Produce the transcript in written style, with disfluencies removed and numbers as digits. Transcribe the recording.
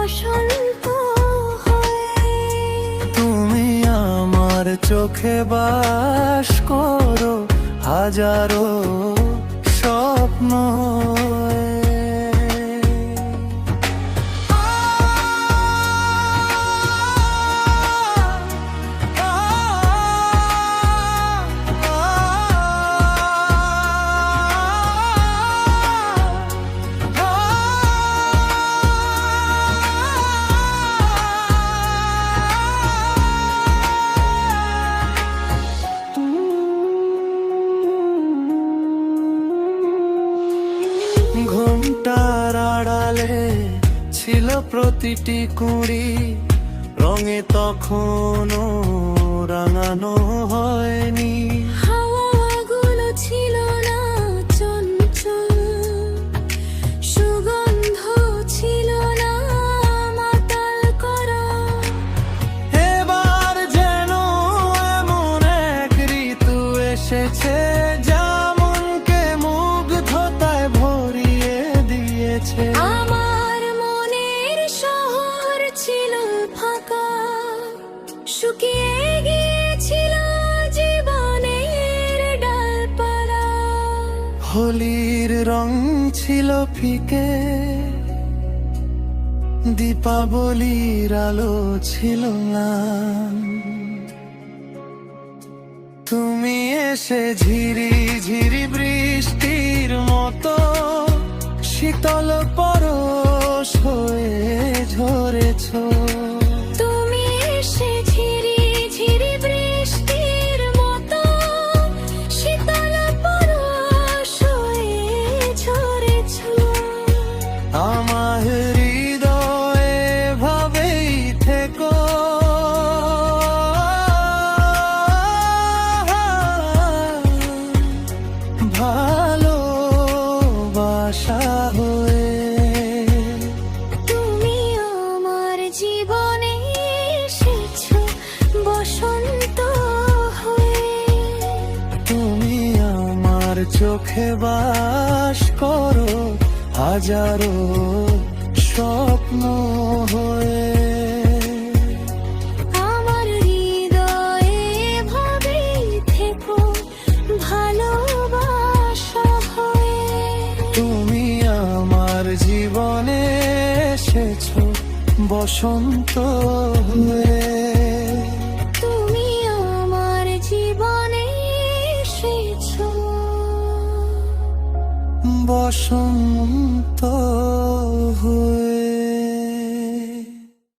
বসন্ত হয়ে। তুমি আমার চোখে বাস করো হাজারো স্বপ্ন হয়ে। ঘুমটার আড়ালে ছিল প্রতিটি কুঁড়ি, রঙে তখনও রাঙানো হয়নি। হাওয়াগুলো ছিল না চঞ্চল, সুগন্ধ ছিল না মাতাল করা। এবার যেন এমন এক ঋতু এসেছে যা মনকে মুগ্ধতায় ভরিয়ে দিয়েছে। আমার মনের শহর ছিল ফাঁকা, শুকিয়ে গিয়েছিল জীবনের ডালপালা। হোলির রং ছিল ফিকে, দীপাবলির আলো ছিল না। তুমি এসে ঝিরি ঝিরি বৃষ্টির মতো শীতল পরশ হয়ে ঝরেছ। তুমি এসে ঝিরি ঝিরি বৃষ্টির মতো শীতল পরশ হয়ে ঝরেছ। আমার হৃদয়ে ভাবেই থেকো, ভালোবাসা হয়ে। তুমি আমার জীবনে এসেছো বসন্ত হয়ে। তুমি আমার চোখে বাস করো হাজারো স্বপ্ন হয়ে। আমার হৃদয়ে ভাবেই থেকো ভালোবাসা হয়ে। তুমি আমার জীবনে এসেছো বসন্ত হয়ে। তুমি আমার জীবনে এসেছো বসন্ত হয়ে।